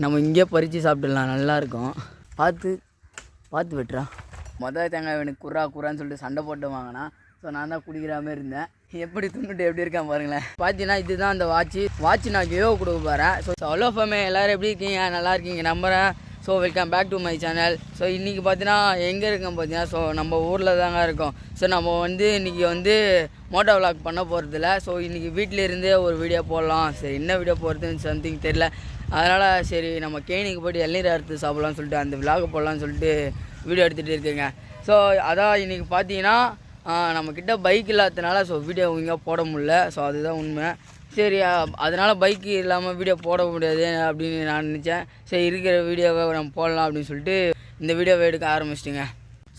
நம்ம இங்கே பறித்து சாப்பிட்டுடலாம், நல்லாயிருக்கும். பார்த்து பார்த்து வெட்டுறா. மொதல் தேங்காய் எனக்கு குறான்னு சொல்லிட்டு சண்டை போட்டு வாங்கினா. ஸோ நான் தான் குடிக்கிற மாதிரி இருந்தேன். எப்படி துண்டுட்டு எப்படி இருக்கான் பாருங்களேன். பார்த்தீங்கன்னா இதுதான் அந்த வாட்ச் நான் கிலோ கொடுக்க போகிறேன். ஸோ அவ்வளோ ஃபேமே எல்லோரும் எப்படி இருக்கீங்க? நல்லா இருக்கீங்க நம்புகிறேன். So welcome back to my channel. So இன்றைக்கி பார்த்தீங்கன்னா எங்கே இருக்கேன் பார்த்தீங்கன்னா, ஸோ நம்ம ஊரில் தாங்க இருக்கோம். ஸோ நம்ம இன்றைக்கி மோட்டோ விளாக் பண்ண போகிறதில்ல. ஸோ இன்றைக்கி வீட்டில் இருந்தே ஒரு வீடியோ போடலாம். சரி என்ன வீடியோ போடுறதுன்னு சம்திங் தெரில. அதனால் சரி நம்ம கேணிக்கு போய்ட்டு இளநீர் அறுத்து சாப்பிட்லான்னு சொல்லிட்டு அந்த விளாக் போடலான்னு சொல்லிட்டு வீடியோ எடுத்துகிட்டு இருக்கேங்க. ஸோ அதான் இன்றைக்கி பார்த்தீங்கன்னா நம்மக்கிட்ட பைக் இல்லாததுனால ஸோ வீடியோ இங்கே போட முடியல. ஸோ அதுதான் உண்மை. சரி அதனால் பைக்கு இல்லாமல் வீடியோ போட முடியாது அப்படின்னு நான் நினச்சேன். சரி இருக்கிற வீடியோவை நம்ம போடலாம் அப்படின்னு சொல்லிட்டு இந்த வீடியோவை எடுக்க ஆரம்பிச்சிட்டிங்க.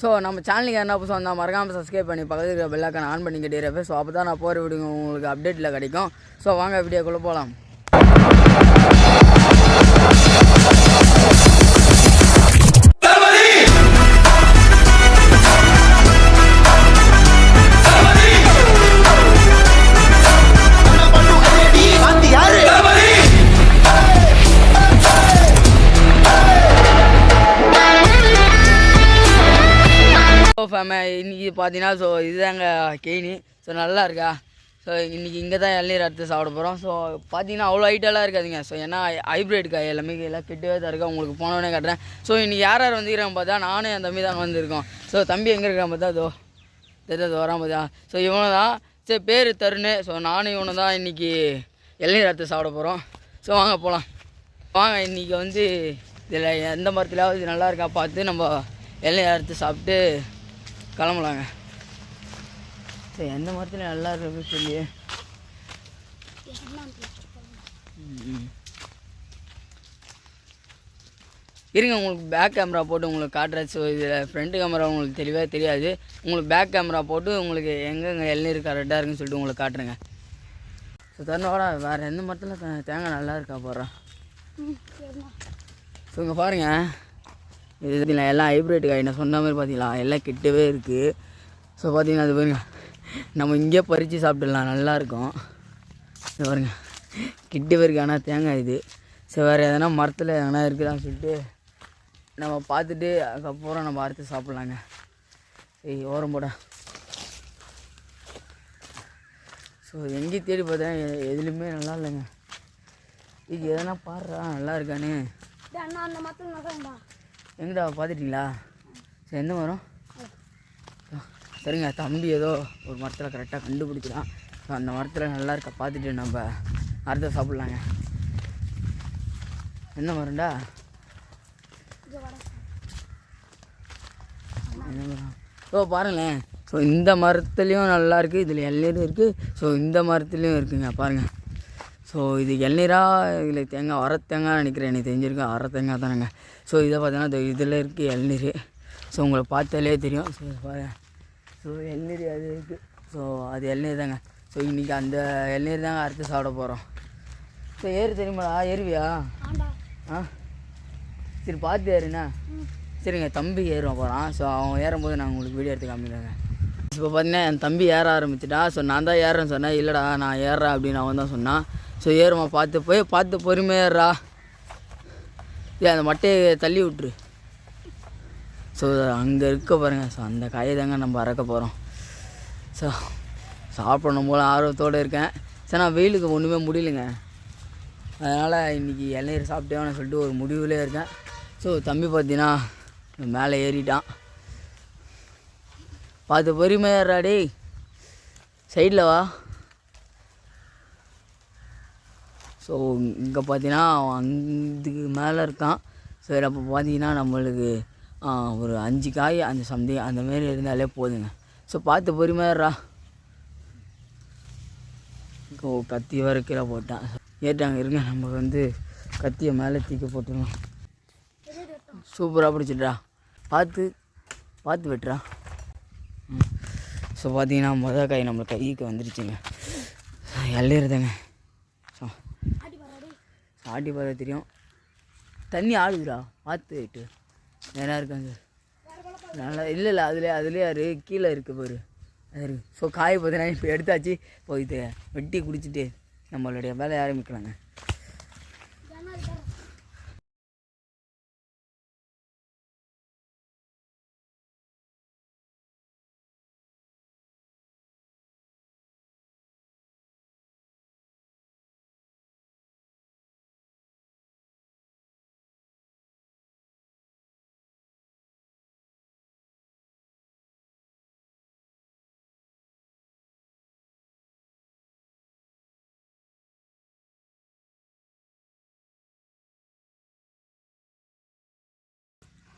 ஸோ நம்ம சேனலுக்கு என்ன புதுசாக வந்தால் மறக்காமல் சப்ஸ்கிரைப் பண்ணி பக்கத்தில் இருக்கிற பெல்லைக்கான ஆன் பண்ணி கட்டிடுறப்ப. ஸோ அப்போ தான் நான் போகிற வீடியோ உங்களுக்கு அப்டேட்டில் கிடைக்கும். ஸோ வாங்க வீடியோக்குள்ளே போகலாம். இன்றைக்கி பார்த்தீங்கன்னா ஸோ இதுதாங்க கேணி. ஸோ நல்லா இருக்கா. ஸோ இன்றைக்கி இங்கே தான் இளநீர் அறுத்து சாப்பிட போகிறோம். ஸோ பார்த்தீங்கன்னா அவ்வளோ ஹைட்டெல்லாம் இருக்காதுங்க. ஸோ ஏன்னா ஹைப்ரிட் காய் எல்லாமே எல்லாம் கெட்டவே தான் இருக்கா. உங்களுக்கு போனோடனே காட்டுறேன். ஸோ இன்றைக்கி யார் வந்துக்கிறாங்க பார்த்தா நானும் என் தம்பி தாங்க வந்திருக்கோம். ஸோ தம்பி எங்கே இருக்கான் பார்த்தா தெரியாது வரான் பார்த்தா. ஸோ இவனை தான் சரி பேர் தருணு. ஸோ நானும் இவனை தான் இன்றைக்கி இளநீர் அறுத்து சாப்பிட போகிறோம். ஸோ வாங்க போகலாம். வாங்க இன்றைக்கி இதில் எந்த மரத்துலையாவது நல்லா இருக்கா பார்த்து நம்ம இளநீர் அறுத்து சாப்பிட்டு கிளம்பலாங்க. சரி எந்த மரத்தில் நல்லா இருக்கு சொல்லி இருங்க. உங்களுக்கு பேக் கேமரா போட்டு உங்களுக்கு காட்டுறேன். ஸோ இதில் ஃப்ரண்ட் கேமரா உங்களுக்கு தெளிவாக தெரியாது. உங்களுக்கு பேக் கேமரா போட்டு உங்களுக்கு எங்கெங்கே இளநீர் கரெக்டாக இருக்குன்னு சொல்லிட்டு உங்களுக்கு காட்டுறேங்க. ஸோ தருணோட வேறு எந்த மரத்தில் தேங்காய் நல்லா இருக்கா போடுறேன். ஸோ இங்கே பாருங்கள், இது பார்த்தீங்களா எல்லாம் ஹைப்ரிட் காய். நான் சொன்ன மாதிரி பார்த்தீங்களா எல்லாம் கிட்டவே இருக்குது. ஸோ பார்த்தீங்கன்னா அது பாருங்க நம்ம இங்கே பறித்து சாப்பிட்டுடலாம், நல்லாயிருக்கும். இது பாருங்க கிட்டவே இருக்குது. ஆனால் தேங்காய் இது. ஸோ வேறு எதனா மரத்தில் எதனா இருக்குதான்னு சொல்லிட்டு நம்ம பார்த்துட்டு அதுக்கப்புறம் நம்ம அறுத்து சாப்பிட்லாங்க. சரி ஓரம் போட. ஸோ எங்கேயும் தேடி பார்த்தேன் எதுலேயுமே நல்லா இல்லைங்க. இது எதனா பாடுறா நல்லா இருக்கானு. எங்கடா பார்த்துட்டிங்களா? சரி எந்த மரம்? சரிங்க தம்பி ஏதோ ஒரு மரத்தில் கரெக்டாக கண்டுபிடிச்சிடான். ஸோ அந்த மரத்தில் நல்லா இருக்க பார்த்துட்டு நம்ம அறுத்த சாப்பிட்லாங்க. எந்த மரம்டா? என்ன மரம்? ஸோ பாருங்களேன். ஸோ இந்த மரத்துலேயும் நல்லா இருக்குது. இதில் இளநீரும் இருக்குது. ஸோ இந்த மரத்துலேயும் இருக்குங்க பாருங்கள். ஸோ இது இளநீராக இதில் தேங்காய் அரை தேங்காய் நினைக்கிறேன். எனக்கு தெரிஞ்சிருக்கு அரை தேங்காய் தானேங்க. ஸோ இதை பார்த்தீங்கன்னா இதில் இருக்குது இளநீர். ஸோ உங்களை பார்த்தாலே தெரியும். ஸோ பாருங்கள். ஸோ இளநீர் அது இருக்குது. ஸோ அது இளநீர் தாங்க. ஸோ இன்றைக்கி அந்த இளநீர் தாங்க அறுத்து சாப்பிட போகிறோம். ஸோ ஏறு தெரியுமாடா? ஏறுவியா? சரி பார்த்து ஏறுண்ணா. சரிங்க தம்பி ஏறுவான் போகிறான். ஸோ அவன் ஏறும்போது நான் உங்களுக்கு வீடியோ எடுத்து காமிக்கிறேங்க. இப்போ பார்த்தீங்கன்னா என் தம்பி ஏற ஆரம்பிச்சிட்டா. ஸோ நான் தான் ஏறுறேன்னு சொன்னேன். இல்லைடா நான் ஏறுறேன் அப்படின்னு அவன் தான் சொன்னான். ஸோ ஏறுமா பார்த்து பொறுமையாக ஏறா. அந்த மட்டையை தள்ளி விட்டுரு. ஸோ அங்கே இருக்க பாருங்கள். ஸோ அந்த காயை தாங்க நம்ம அறக்க போகிறோம். ஸோ சாப்பிடணும் போல் ஆர்வத்தோடு இருக்கேன். சரி நான் வெயிலுக்கு ஒன்றுமே முடியலைங்க. அதனால் இன்றைக்கி இளநீர் சாப்பிட்டேன்னு சொல்லிட்டு ஒரு முடிவுலே இருக்கேன். ஸோ தம்பி பார்த்தீங்கன்னா மேலே ஏறிட்டான். பார்த்து பொறுமையாக ஏறா டேய். சைடில் வா. ஸோ இங்கே பார்த்தீங்கன்னா அதுக்கு மேலே இருக்கான். சரி அப்போ பார்த்தீங்கன்னா நம்மளுக்கு ஒரு 5 காய் அந்த சம்திங் அந்தமாரி இருந்தாலே போதுங்க. ஸோ பார்த்து பொறுமையாடுறா. கத்தி வர கீழே போட்டான். ஏட்டாங்க இருங்க நம்ம கத்தியை மேலே தூக்கி போட்டுருவோம். சூப்பராக பிடிச்சிட்றா. பார்த்து வெட்டுறா. ஸோ பார்த்தீங்கன்னா மொதல் காய் நம்ம கைக்கு வந்துருச்சுங்க. இளநீருதாங்க. ஸோ ஆட்டி பார்த்து தெரியும். தண்ணி ஆடுதுடா பார்த்து வெட்டு. நேராக இருக்காங்க நல்லா. இல்லை அதுலேயே யார் கீழே இருக்குது பாரு அது இருக்குது. ஸோ காய் பார்த்தீங்கன்னா இப்போ எடுத்தாச்சு. இப்போ இதை வெட்டி குடிச்சிட்டு நம்மளுடைய வேலையை ஆரம்பிக்கலாங்க.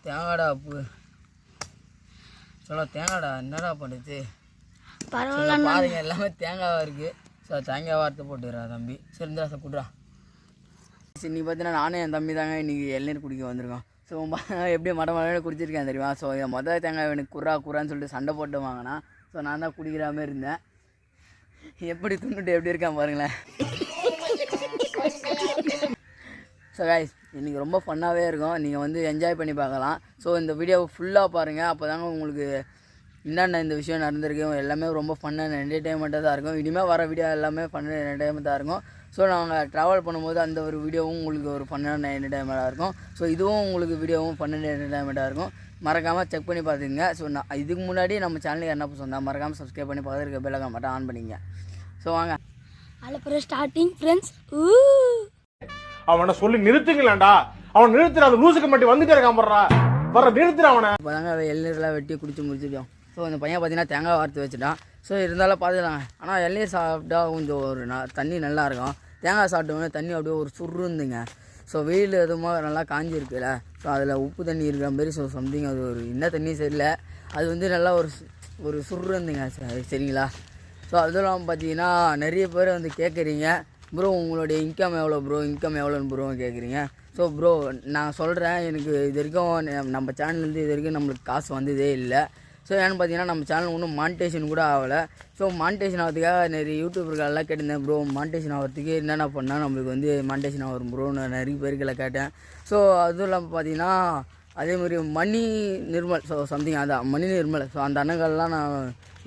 தேங்காடா அப்பு சொல்ல தேங்காடா என்னடா பண்ணுது பரவாயில்ல பாருங்க எல்லாமே தேங்காவாக இருக்குது. ஸோ தேங்காய் வார்த்தை போட்டுடுறா தம்பி. சரி இருந்தா சார் குட்றா. சரி இன்றைக்கி பார்த்தீங்கன்னா நானும் என் தம்பி தாங்க இன்றைக்கி இளநீர் குடிக்க வந்திருக்கோம். ஸோ எப்படி மட குடிச்சிருக்கேன் தெரியுமா. ஸோ மொதல் தேங்காய் எனக்கு குறான்னு சொல்லிட்டு சண்டை போட்டு வாங்கினா. ஸோ நான் தான் குடிக்கிற மாதிரி இருந்தேன். எப்படி துண்ணுட்டு எப்படி இருக்கான் பாருங்களேன். ஸோ கைஸ் இன்றைக்கி ரொம்ப ஃபன்னாகவே இருக்கும். நீங்கள் வந்து என்ஜாய் பண்ணி பார்க்கலாம். ஸோ இந்த வீடியோவை ஃபுல்லாக பாருங்கள். அப்போ தாங்க உங்களுக்கு என்னென்ன இந்த விஷயம் நடந்திருக்கு எல்லாமே ரொம்ப ஃபன்னாக என்டர்டெயின்மெண்ட்டாக தான் இருக்கும். இனிமேல் வர வீடியோ எல்லாமே ஃபன்னு என்டர்டெயின்மெண்ட்டாக இருக்கும். ஸோ நாங்கள் ட்ராவல் பண்ணும்போது அந்த ஒரு வீடியோவும் உங்களுக்கு ஒரு ஃபன்னான என்டர்டெயின்மெண்ட்டாக இருக்கும். ஸோ இதுவும் உங்களுக்கு வீடியோவும் ஃபன்னான என்டர்டெயின்மெண்ட்டாக இருக்கும். மறக்காமல் செக் பண்ணி பார்த்துங்க. ஸோ நான் இதுக்கு முன்னாடி நம்ம சேனலுக்கு என்ன சொன்னால் மறக்காமல் சப்ஸ்கிரைப் பண்ணி பக்கத்தில் இருக்க பெல் ஐகான் மட்டும் ஆன் பண்ணிங்க. ஸோ வாங்க அப்புறம் ஸ்டார்டிங் ஃப்ரெண்ட்ஸ். அவனை சொல்லி நிறுத்துங்களேன்டா. அவன் நிறுத்துற அந்த லூசுக்கு மட்டும் வந்துட்டே இருக்கான் போடுறா வர நிறுத்துற அவனை. இப்போ தாங்க இளநீர்லாம் வெட்டி குடிச்சு முடிச்சிட்டோம். ஸோ அந்த பையன் பார்த்தீங்கன்னா தேங்காய் வார்த்து வச்சுட்டான். ஸோ இருந்தாலும் பார்த்துக்கலாம். ஆனால் இளநீர் சாப்பிட்டா கொஞ்சம் ஒரு தண்ணி நல்லாயிருக்கும். தேங்காய் சாப்பிட்டோன்னே தண்ணி அப்படியே ஒரு சுருந்துங்க. ஸோ வெயில் எதுவுமா நல்லா காஞ்சிருக்குல்ல. ஸோ அதில் உப்பு தண்ணி இருக்கிற மாதிரி ஸோ சம்திங் அது ஒரு என்ன தண்ணி சரியில்லை. அது வந்து நல்லா ஒரு சுருந்துங்க. சரிங்களா. ஸோ அதுவும் இல்லாமல் பார்த்தீங்கன்னா நிறைய பேர் வந்து கேட்குறீங்க ப்ரோ உங்களுடைய இன்கம் எவ்வளோ ப்ரோ இன்கம் எவ்வளோன்னு ப்ரோ கேட்குறீங்க. ஸோ ப்ரோ நான் சொல்கிறேன் எனக்கு இது வரைக்கும் நம்ம சேனல்லேருந்து இது வரைக்கும் நம்மளுக்கு காசு வந்ததே இல்லை. ஸோ ஏன்னு பார்த்தீங்கன்னா நம்ம சேனல் ஒன்றும் மானிட்டேஷன் கூட ஆகலை. ஸோ மானிட்டேஷன் ஆகிறதுக்காக நிறைய யூடியூபர்களெல்லாம் கேட்டிருந்தேன் ப்ரோ மானிட்டேஷன் ஆகிறதுக்கு என்னென்ன பண்ணால் நம்மளுக்கு வந்து மானிட்டேஷன் ஆகும் ப்ரோ நான் நிறைய பேர்களை கேட்டேன். ஸோ அதுவும் இல்லாமல் பார்த்தீங்கன்னா அதேமாதிரி மணி நிர்மல் ஸோ சம்திங் அதான் மணி நிர்மல். ஸோ அந்த அண்ணங்கள்லாம் நான்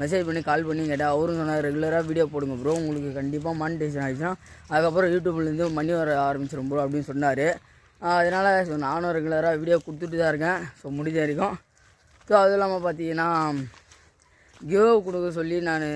மெசேஜ் பண்ணி கால் பண்ணி கேட்டேன். அவரும் சொன்னார் ரெகுலராக வீடியோ போடுங்க ப்ரோ உங்களுக்கு கண்டிப்பாக மானிட்டேஷன் ஆகிடுச்சுன்னா அதுக்கப்புறம் யூடியூப்லேருந்து மணி வர ஆரம்பிச்சிடும் ப்ரோ அப்படின்னு சொன்னார். அதனால் ஸோ நானும் ரெகுலராக வீடியோ கொடுத்துட்டு தான் இருக்கேன். ஸோ முடிஞ்ச வரைக்கும். ஸோ அதுவும் இல்லாமல் பார்த்தீங்கன்னா கிவ்வே கொடுக்க சொல்லி நான்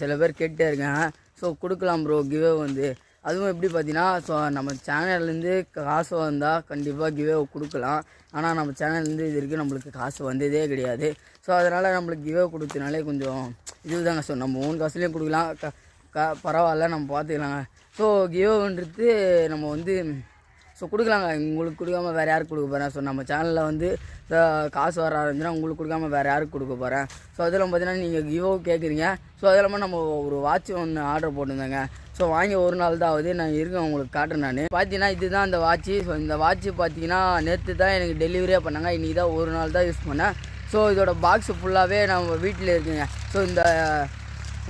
சில பேர் கேட்டே இருக்கேன். ஸோ கொடுக்கலாம் ப்ரோ கிவ்வே வந்து அதுவும் எப்படி பார்த்தீங்கன்னா ஸோ நம்ம சேனல்லேருந்து காசு வந்தால் கண்டிப்பாக கிவ்வே கொடுக்கலாம். ஆனால் நம்ம சேனல்லேருந்து இது வரைக்கும் நம்மளுக்கு காசு வந்ததே கிடையாது. ஸோ அதனால் நம்மளுக்கு கிவ்வே கொடுத்தனாலே கொஞ்சம் இதுதாங்க. ஸோ நம்ம ஓன் காசுலேயும் கொடுக்கலாம் பரவாயில்ல நம்ம பார்த்துக்கலாங்க. ஸோ கிவ்வேன்றது நம்ம வந்து ஸோ கொடுக்கலாங்க. உங்களுக்கு கொடுக்காமல் வேறு யாருக்கு கொடுக்க போகிறேன். ஸோ நம்ம சேனலில் வந்து காசு வர ஆரம்பிச்சுன்னா உங்களுக்கு கொடுக்காமல் வேறு யாருக்கு கொடுக்க போகிறேன். ஸோ அதெல்லாம் பார்த்தீங்கன்னா நீங்கள் கிவோ கேட்குறீங்க. ஸோ அது இல்லாமல் நம்ம ஒரு வாட்ச் ஒன்று ஆர்டர் போட்டிருந்தேங்க. ஸோ வாங்கி ஒரு நாள் தான் ஆகுது. நான் இருக்கேன் உங்களுக்கு காட்டுறேன். நான் பார்த்தீங்கன்னா இதுதான் அந்த வாட்ச்சு. ஸோ இந்த வாட்ச்சு பார்த்தீங்கன்னா நேற்று தான் எனக்கு டெலிவரியாக பண்ணாங்க. இன்றைக்கி தான் ஒரு நாள் தான் யூஸ் பண்ணேன். ஸோ இதோட பாக்ஸ் ஃபுல்லாகவே நம்ம வீட்டில் இருக்குங்க. ஸோ இந்த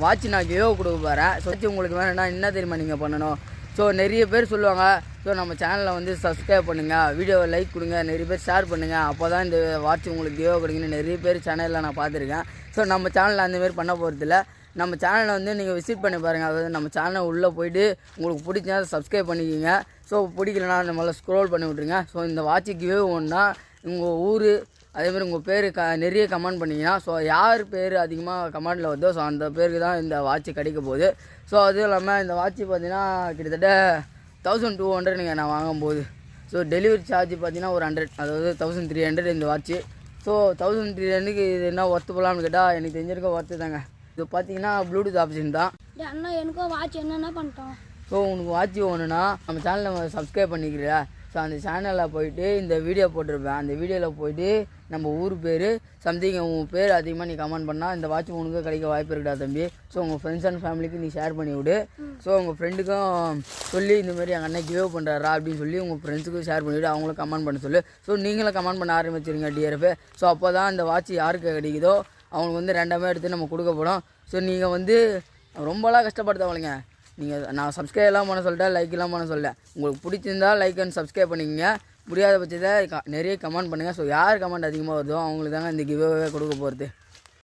வாட்ச் நான் கிவோ கொடுக்க போகிறேன். ஸோ வாட்ச் உங்களுக்கு வேணும்னா என்ன தெரியுமா நீங்கள் பண்ணணும். ஸோ நிறைய பேர் சொல்லுவாங்க ஸோ நம்ம சேனலில் வந்து சப்ஸ்கிரைப் பண்ணுங்கள் வீடியோவை லைக் கொடுங்க நிறைய பேர் ஷேர் பண்ணுங்கள் அப்போ தான் இந்த வாட்ச் உங்களுக்கு கிவோ கொடுங்கன்னு நிறைய பேர் சேனலில் நான் பார்த்துருக்கேன். ஸோ நம்ம சேனலில் அந்தமாரி பண்ண போகிறதில்ல. நம்ம சேனலை வந்து நீங்கள் விசிட் பண்ணி பாருங்கள். அதாவது நம்ம சேனலை உள்ளே போய்ட்டு உங்களுக்கு பிடிச்சா சப்ஸ்கிரைப் பண்ணிக்கிங்க. ஸோ பிடிக்கலனா நம்மளை ஸ்க்ரோல் பண்ணி விட்ருங்க. ஸோ இந்த வாட்ச் கிவ் ஒன்றா உங்கள் ஊர் அதேமாதிரி உங்கள் பேர் நிறைய கமெண்ட் பண்ணிங்கன்னா ஸோ யார் பேர் அதிகமாக கமெண்டில் வருதோ ஸோ அந்த பேருக்கு தான் இந்த வாட்ச் கிடைக்க போகுது. ஸோ அதுவும் இல்லாமல் இந்த வாட்ச் பார்த்தீங்கன்னா கிட்டத்தட்ட 1200 நீங்கள் நான் வாங்கும்போது. ஸோ டெலிவரி சார்ஜ் பார்த்தீங்கன்னா ஒரு 100 அதாவது 1300 இந்த வாட்ச்சு. ஸோ 1300க்கு இது என்ன ஒர்த்து போகலான்னு கேட்டால் எனக்கு தெரிஞ்சிருக்க ஒர்த்து தாங்க. இது பார்த்தீங்கன்னா ப்ளூடூத் ஆப்ஷன் தான். அண்ணா எனக்கும் வாட்ச் என்னென்ன பண்ணிட்டோம். ஸோ உனக்கு வாட்ச் ஒன்றுனா நம்ம சேனலில் சப்ஸ்கிரைப் பண்ணிக்கிறியா. ஸோ அந்த சேனலில் போய்ட்டு இந்த வீடியோ போட்டிருப்பேன். அந்த வீடியோவில் போய்ட்டு நம்ம ஊர் பேர் சம்திங் உங்கள் பேர் அதிகமாக நீ கமெண்ட் பண்ணால் இந்த வாட்ச் உனக்கு கிடைக்க வாய்ப்பு இருக்கா தம்பி. ஸோ உங்கள் ஃப்ரெண்ட்ஸ் அண்ட் ஃபேமிலிக்கு நீ ஷேர் பண்ணி விடு. ஸோ உங்கள் ஃப்ரெண்டுக்கும் சொல்லி இந்தமாதிரி எங்கள் அண்ணன் கிவ் பண்ணுறாரா அப்படின்னு சொல்லி உங்கள் ஃப்ரெண்ட்ஸுக்கும் ஷேர் பண்ணிவிட்டு அவங்களும் கமெண்ட் பண்ண சொல்லு. ஸோ நீங்களும் கமெண்ட் பண்ண ஆரம்பிச்சிருங்க டிஆர்எஃப். ஸோ அப்போ தான் இந்த வாட்ச் யாருக்கு கிடைக்குதோ அவங்களுக்கு வந்து ரெண்டாமே எடுத்து நம்ம கொடுக்க போகிறோம். ஸோ நீங்கள் வந்து ரொம்பலாம் கஷ்டப்படுத்தவளைங்க. நீங்கள் நான் சப்ஸ்கிரைப்லாம் பண்ண சொல்லிட்டேன் லைக்கெலாம் பண்ண சொல்லிட்டேன். உங்களுக்கு பிடிச்சிருந்தா லைக் அண்ட் சப்ஸ்கிரைப் பண்ணிக்கோங்க. முடியாத பட்சத்தை நிறைய கமெண்ட் பண்ணுங்கள். ஸோ யார் கமெண்ட் அதிகமாக வருதோ அவங்களுக்கு தாங்க இந்த கிவ்வே கொடுக்க போகிறது.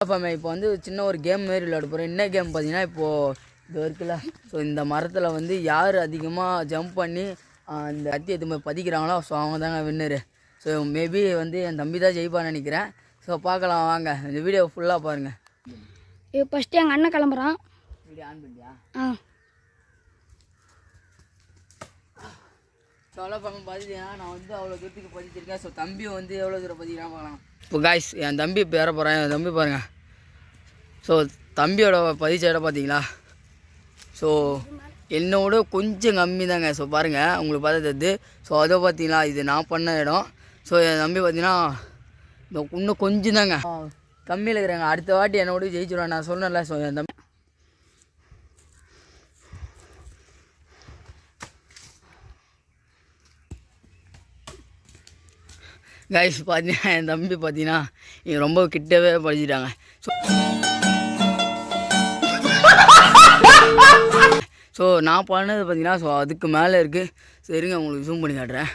அப்போ இப்போ வந்து சின்ன ஒரு கேம் மாரி விளையாட போகிறேன். என்ன கேம் பார்த்தீங்கன்னா இப்போது இது இருக்குல்ல. ஸோ இந்த மரத்தில் வந்து யார் அதிகமாக ஜம்ப் பண்ணி இந்த கத்தி எடுத்து பதிக்கிறாங்களோ ஸோ அவங்க தாங்க வின்னரு. ஸோ மேபி வந்து என் தம்பி தான் ஜெயிப்பான்னு நினைக்கிறேன். ஸோ பார்க்கலாம் வாங்க இந்த வீடியோ ஃபுல்லாக பாருங்கள். இப்போ ஃபஸ்ட்டு எங்கள் அண்ணன் கிளம்புறான். வீடியோ ஆன் பண்ணியா. ஸோ அவ்வளோ பக்கம் பார்த்தீங்கன்னா நான் வந்து அவ்வளோ தூரத்துக்கு பதிச்சிருக்கேன். ஸோ தம்பி வந்து எவ்வளோ தூரம் பதிக்கிறான் பார்க்கலாம். இப்போ காய்ஸ் என் தம்பி இப்போ ஏற போகிறேன். என் தம்பி பாருங்கள். ஸோ தம்பியோட பதிச்ச இடம் பார்த்தீங்களா. ஸோ என்னோட கொஞ்சம் கம்மி தாங்க. ஸோ பாருங்கள் உங்களுக்கு பார்த்தது. ஸோ அதை பார்த்தீங்களா இது நான் பண்ண இடம். ஸோ என் தம்பி பார்த்தீங்கன்னா இந்த இன்னும் கொஞ்சம் தாங்க கம்மியில் இருக்கிறாங்க. அடுத்த வாட்டி என்னோட ஜெயிச்சிடுவேன் நான் சொன்னேன்ல. ஸோ என் தம்பி கைஸ் பார்த்தீங்கன்னா என் தம்பி பார்த்தீங்கன்னா இங்கே ரொம்ப கிட்டவே படிச்சிட்டாங்க. ஸோ நான் பண்ணது பார்த்தீங்கன்னா ஸோ அதுக்கு மேலே இருக்குது. சரிங்க உங்களுக்கு ஜூம் பண்ணி காட்டுறேன்.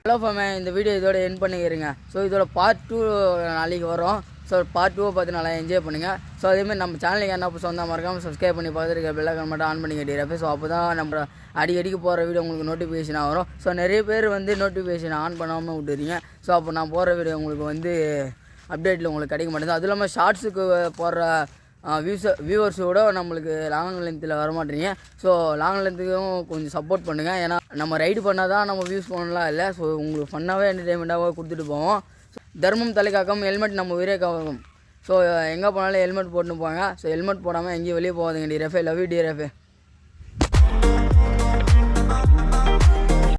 ஹலோ ஃபேமே, இந்த வீடியோ இதோட என் பண்ணிக்கிறேங்க. ஸோ இதோட பார்ட் 2 நாளைக்கு வரும். ஸோ பார்ட் 2 பார்த்து நல்லா என்ஜாய் பண்ணுங்கள். ஸோ அதேமாதிரி நம்ம சேனலுக்கு என்ன சொந்தமாக மறக்காமல் சப்ஸ்கிரைப் பண்ணி பார்த்துருக்க பெல்லைக்கான் மட்டும் ஆன் பண்ணி கட்டிடுறப்ப. ஸோ அப்போ தான் நம்ம அடிக்கடிக்கு போகிற வீடியோ உங்களுக்கு நோட்டிஃபிகேஷனாக வரும். ஸோ நிறைய பேர் வந்து நோட்டிஃபிகேஷன் ஆன் பண்ணாமல் விட்டுறீங்க. ஸோ அப்போ நான் போகிற வீடியோ உங்களுக்கு வந்து அப்டேட்டில் உங்களுக்கு கிடைக்க மாட்டேங்குது. அதுவும் இல்லாமல் ஷார்ட்ஸுக்கு போடுற வியூவர்ஸோட நம்மளுக்கு லாங் லென்த்தில் வரமாட்டீங்க. ஸோ லாங் லென்த்துக்கும் கொஞ்சம் சப்போர்ட் பண்ணுங்கள். ஏன்னா நம்ம ரைடு பண்ணால் தான் நம்ம வியூஸ் பண்ணலாம் இல்லை. ஸோ உங்களுக்கு ஃபன்னாகவே என்டர்டெயின்மெண்ட்டாக கொடுத்துட்டு போவோம். தர்மம் தலை காக்கும், ஹெல்மெட் நம்ம உயிரே காக்கும். ஸோ எங்கே போனாலும் ஹெல்மெட் போட்டுன்னு போங்க. ஸோ ஹெல்மெட் போடாமல் எங்கேயும் வெளியே போகாதுங்க. டிரஃபே லவ் யூ டிரஃபே.